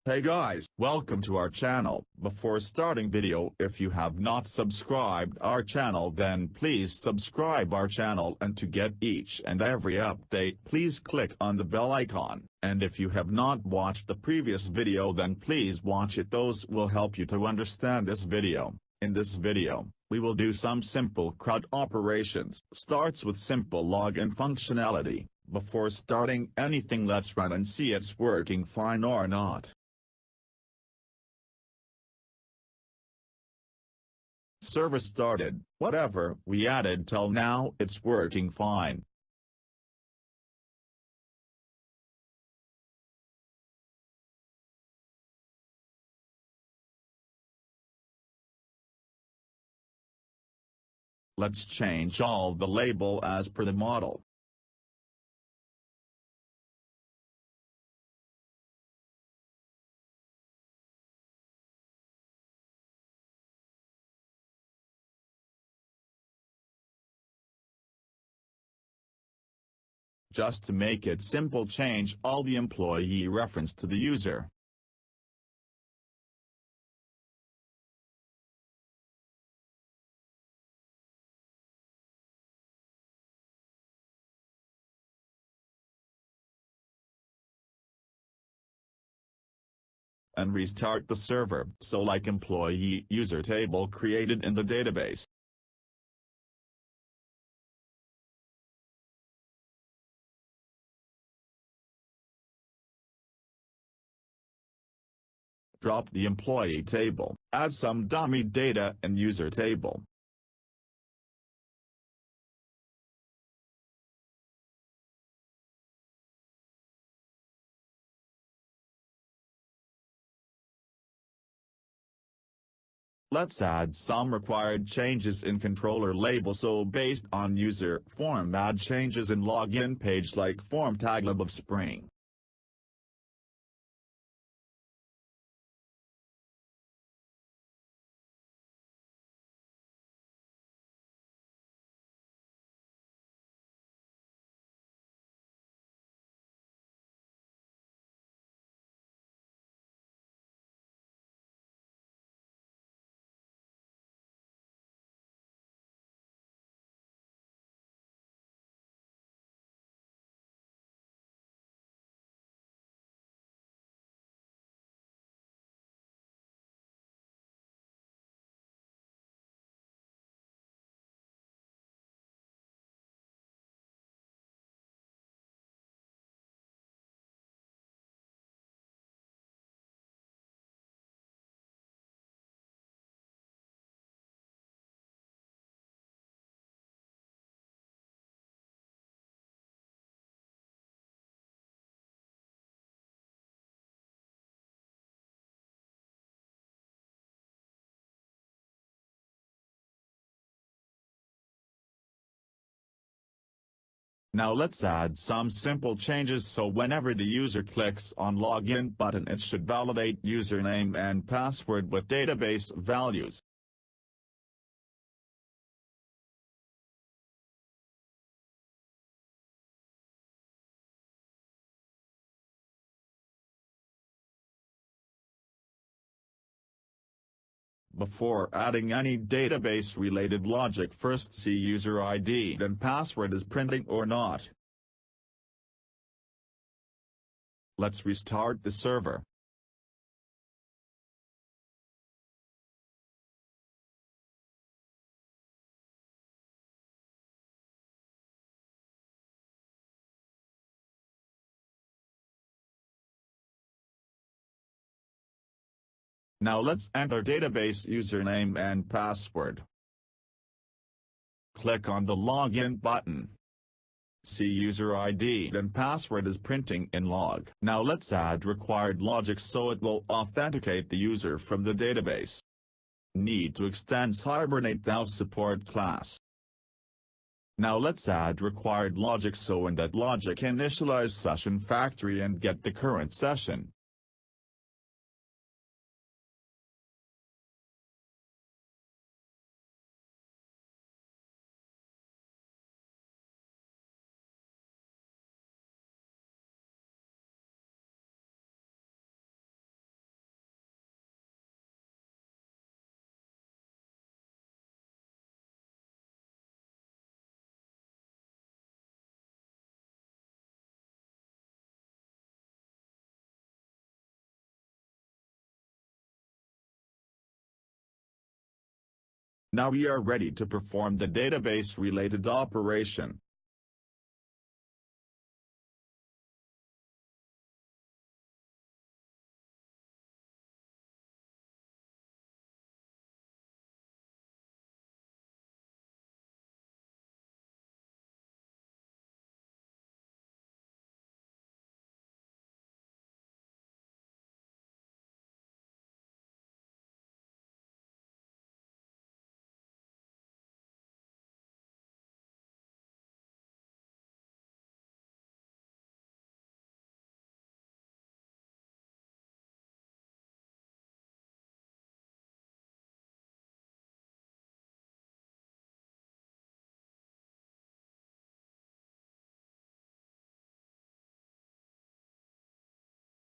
Hey guys, welcome to our channel. Before starting video, if you have not subscribed our channel, then please subscribe our channel, and to get each and every update please click on the bell icon. And if you have not watched the previous video, then please watch it. Those will help you to understand this video. In this video, we will do some simple CRUD operations. Starts with simple login functionality. Before starting anything, let's run and see it's working fine or not. Service started. Whatever we added till now, it's working fine. Let's change all the label as per the model. Just to make it simple, change all the employee reference to the user. And restart the server, so like employee user table created in the database. Drop the employee table, add some dummy data in user table. Let's add some required changes in controller label, so based on user form add changes in login page like form tag lib of Spring. Now let's add some simple changes, so whenever the user clicks on login button, it should validate username and password with database values. Before adding any database-related logic, first see user ID and password is printing or not. Let's restart the server. Now let's enter database username and password. Click on the login button. See user ID and password is printing in log. Now let's add required logic so it will authenticate the user from the database. Need to extend Hibernate thou support class. Now let's add required logic, so in that logic initialize session factory and get the current session. Now we are ready to perform the database-related operation.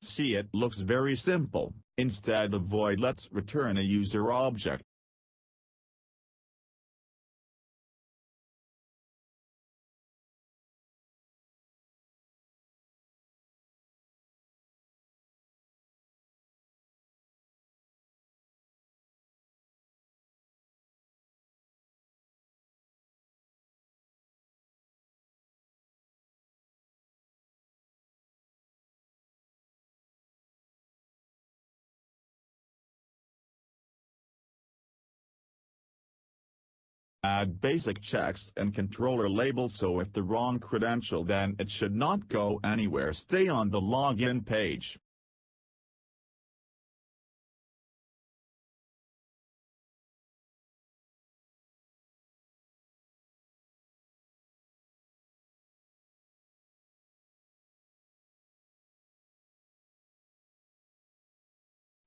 See, it looks very simple. Instead of void, let's return a user object. Add basic checks and controller labels, so if the wrong credential, then it should not go anywhere. Stay on the login page.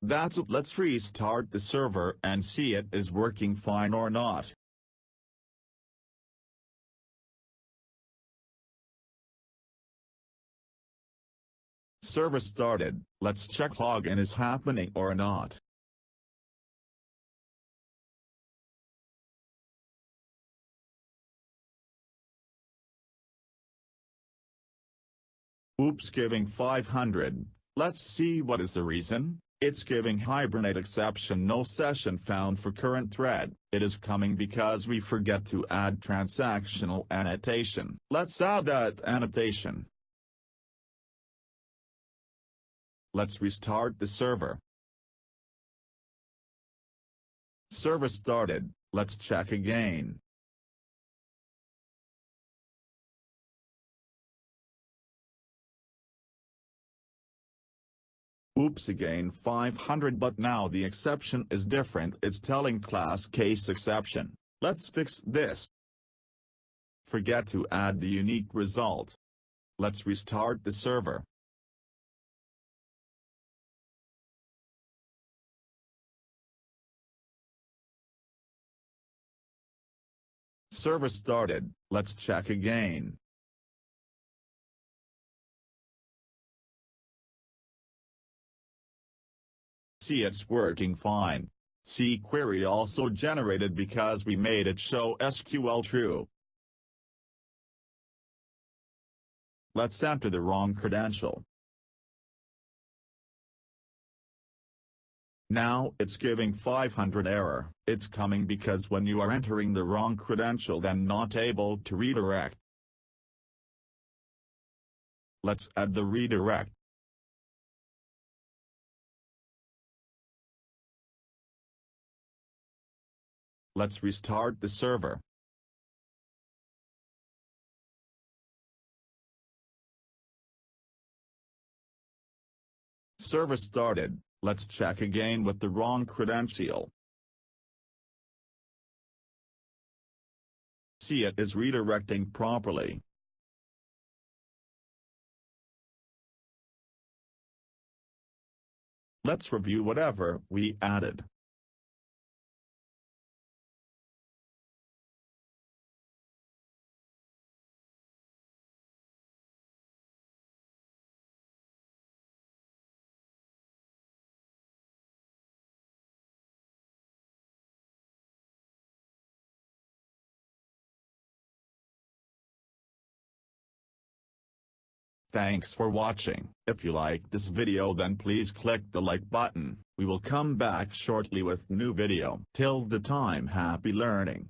That's it. Let's restart the server and see it is working fine or not. Server started. Let's check login is happening or not. Oops, giving 500. Let's see what is the reason. It's giving Hibernate exception, no session found for current thread. It is coming because we forget to add transactional annotation. Let's add that annotation. Let's restart the server. Server started. Let's check again. Oops, again 500, but now the exception is different. It's telling class case exception. Let's fix this. Forget to add the unique result. Let's restart the server. Server started. Let's check again. See, it's working fine. See, query also generated because we made it show SQL true. Let's enter the wrong credential. Now it's giving 500 error. It's coming because when you are entering the wrong credential, then not able to redirect. Let's add the redirect. Let's restart the server. Server started. Let's check again with the wrong credential. See, it is redirecting properly. Let's review whatever we added. Thanks for watching. If you like this video then please click the like button. We will come back shortly with new video. Till the time, happy learning.